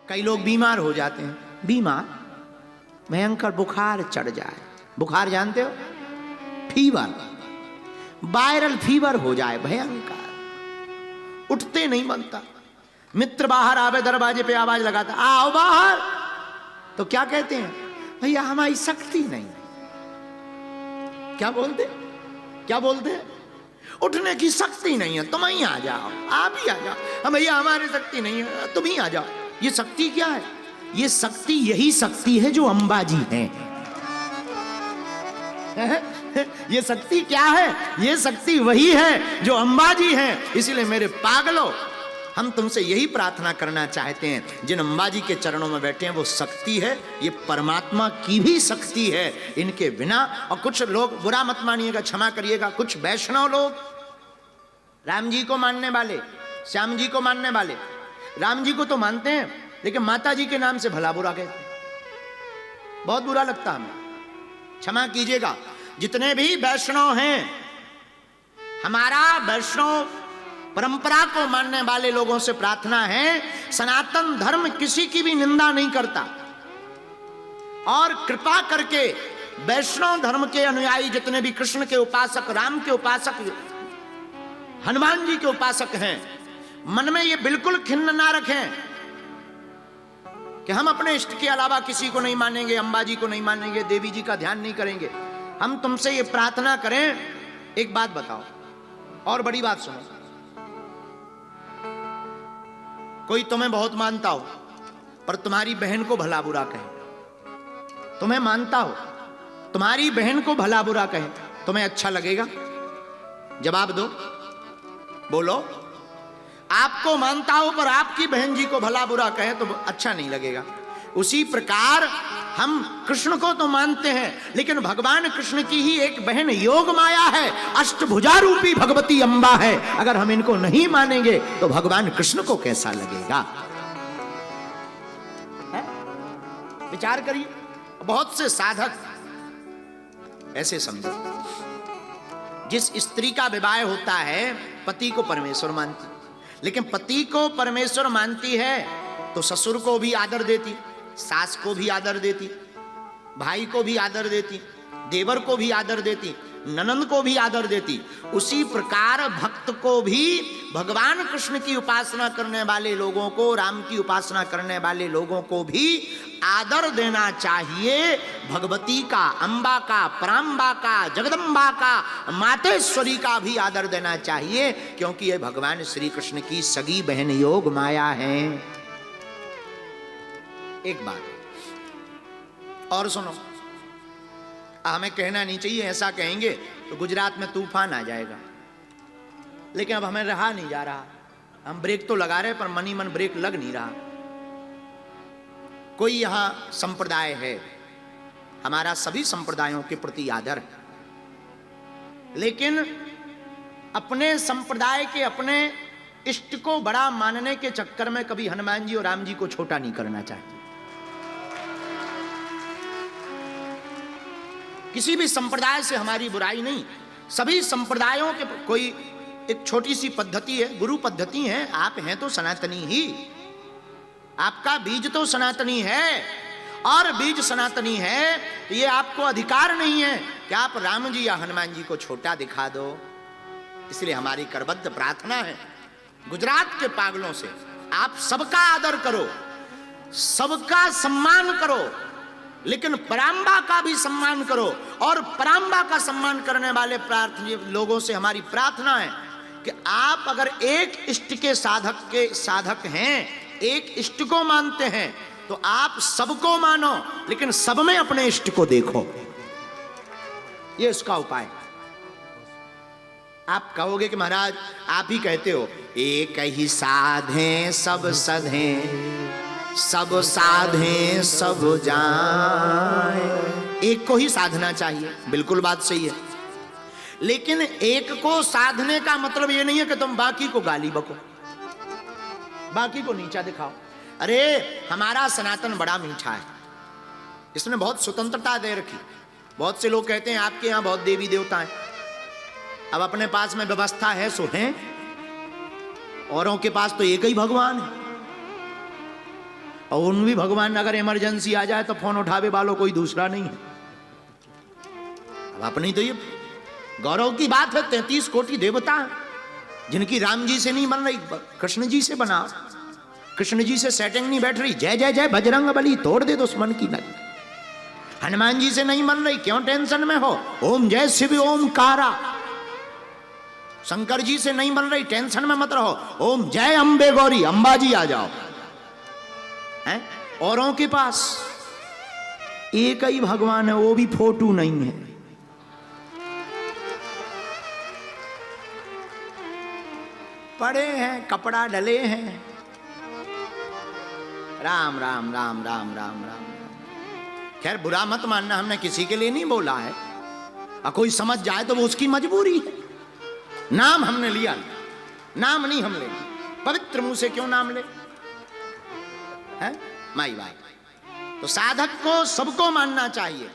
कई लोग बीमार हो जाते हैं, बीमार भयंकर बुखार चढ़ जाए, बुखार जानते हो, फीवर, वायरल फीवर हो जाए भयंकर, उठते नहीं बनता, मित्र बाहर आवे दरवाजे पे आवाज लगाता आओ बाहर, तो क्या कहते हैं, भैया हमारी शक्ति नहीं। क्या बोलते, क्या बोलते हैं, उठने की शक्ति नहीं है, तुम ही आ जाओ, आप ही आ जाओ, हम भैया हमारी शक्ति नहीं है, तुम ही आ जाओ। ये शक्ति क्या है, ये शक्ति यही शक्ति है जो अंबाजी है। ये शक्ति क्या है, ये शक्ति वही है जो अंबाजी है। इसीलिए मेरे पागलों, हम तुमसे यही प्रार्थना करना चाहते हैं, जिन अंबाजी के चरणों में बैठे हैं वो शक्ति है, ये परमात्मा की भी शक्ति है, इनके बिना। और कुछ लोग, बुरा मत मानिएगा, क्षमा करिएगा, कुछ वैष्णव लोग राम जी को मानने वाले, श्याम जी को मानने वाले, राम जी को तो मानते हैं लेकिन माता जी के नाम से भला बुरा कहते हैं, बहुत बुरा लगता हमें, क्षमा कीजिएगा। जितने भी वैष्णव हैं, हमारा वैष्णव परंपरा को मानने वाले लोगों से प्रार्थना है, सनातन धर्म किसी की भी निंदा नहीं करता, और कृपा करके वैष्णव धर्म के अनुयायी जितने भी कृष्ण के उपासक, राम के उपासक, हनुमान जी के उपासक हैं, मन में ये बिल्कुल खिन्न ना रखें कि हम अपने इष्ट के अलावा किसी को नहीं मानेंगे, अंबाजी को नहीं मानेंगे, देवी जी का ध्यान नहीं करेंगे। हम तुमसे ये प्रार्थना करें, एक बात बताओ और बड़ी बात सुनो, कोई तुम्हें बहुत मानता हो पर तुम्हारी बहन को भला बुरा कहे, तुम्हें मानता हो, तुम्हारी बहन को भला बुरा कहे, तुम्हें अच्छा लगेगा? जवाब दो, बोलो। आपको मानता हो पर आपकी बहन जी को भला बुरा कहे तो अच्छा नहीं लगेगा। उसी प्रकार हम कृष्ण को तो मानते हैं, लेकिन भगवान कृष्ण की ही एक बहन योग माया है, अष्टभुजा रूपी भगवती अंबा है। अगर हम इनको नहीं मानेंगे तो भगवान कृष्ण को कैसा लगेगा? विचार करिए। बहुत से साधक ऐसे समझो, जिस स्त्री का विवाह होता है पति को परमेश्वर मानती, लेकिन पति को परमेश्वर मानती है तो ससुर को भी आदर देती, सास को भी आदर देती, भाई को भी आदर देती, देवर को भी आदर देती, ननंद को भी आदर देती। उसी प्रकार भक्त को भी भगवान कृष्ण की उपासना करने वाले लोगों को, राम की उपासना करने वाले लोगों को भी आदर देना चाहिए। भगवती का, अंबा का, परांबा का, जगदंबा का, मातेश्वरी का भी आदर देना चाहिए, क्योंकि ये भगवान श्री कृष्ण की सगी बहन योग माया है। एक बात और सुनो, हमें कहना नहीं चाहिए, ऐसा कहेंगे तो गुजरात में तूफान आ जाएगा, लेकिन अब हमें रहा नहीं जा रहा, हम ब्रेक तो लगा रहे पर मनी मन ब्रेक लग नहीं रहा। कोई यहां संप्रदाय है, हमारा सभी संप्रदायों के प्रति आदर है, लेकिन अपने संप्रदाय के, अपने इष्ट को बड़ा मानने के चक्कर में कभी हनुमान जी और राम जी को छोटा नहीं करना चाहिए। किसी भी संप्रदाय से हमारी बुराई नहीं, सभी संप्रदायों के कोई एक छोटी सी पद्धति है, गुरु पद्धति है। आप हैं तो सनातनी ही, आपका बीज तो सनातनी है, और बीज सनातनी है तो ये आपको अधिकार नहीं है कि आप राम जी या हनुमान जी को छोटा दिखा दो। इसलिए हमारी करबद्ध प्रार्थना है गुजरात के पागलों से, आप सबका आदर करो, सबका सम्मान करो, लेकिन परांबा का भी सम्मान करो। और परांबा का सम्मान करने वाले लोगों से हमारी प्रार्थना है कि आप अगर एक इष्ट के साधक हैं, एक इष्ट को मानते हैं, तो आप सबको मानो, लेकिन सब में अपने इष्ट को देखो। ये उसका उपाय। आप कहोगे कि महाराज आप ही कहते हो, एक ही साधे सब सधे, सब साधे सब जाए। एक को ही साधना चाहिए, बिल्कुल बात सही है, लेकिन एक को साधने का मतलब यह नहीं है कि तुम बाकी को गाली बको, बाकी को नीचा दिखाओ। अरे हमारा सनातन बड़ा मीठा है, इसने बहुत स्वतंत्रता दे रखी। बहुत से लोग कहते हैं आपके यहां बहुत देवी देवता हैं, अब अपने पास में व्यवस्था है सो हैं, औरों के पास तो एक ही भगवान है। और उन भी भगवान अगर इमरजेंसी आ जाए तो फोन उठावे वालों कोई दूसरा नहीं है। अब अपनी तो ये गौरव की बात है, 33 कोटि देवता जिनकी राम जी से नहीं बन रही, कृष्ण जी से बना। कृष्ण जी से सेटिंग नहीं बैठ रही, जय जय जय बजरंग बली तोड़ दे दुश्मन की नली। हनुमान जी से नहीं बन रही, क्यों टेंशन में हो, ओम जय शिव ओमकारा। शंकर जी से नहीं बन रही, टेंशन में मत रहो, ओम जय अंबे गौरी, अंबाजी आ जाओ। हैं? औरों के पास एक ही भगवान है, वो भी फोटो नहीं है। पड़े हैं, कपड़ा डले हैं, राम राम राम राम राम राम। खैर बुरा मत मानना, हमने किसी के लिए नहीं बोला है, और कोई समझ जाए तो वो उसकी मजबूरी है। नाम हमने लिया, नाम नहीं हम ले, पवित्र मुंह से क्यों नाम ले, हैं माई बात। तो साधक को सबको मानना चाहिए।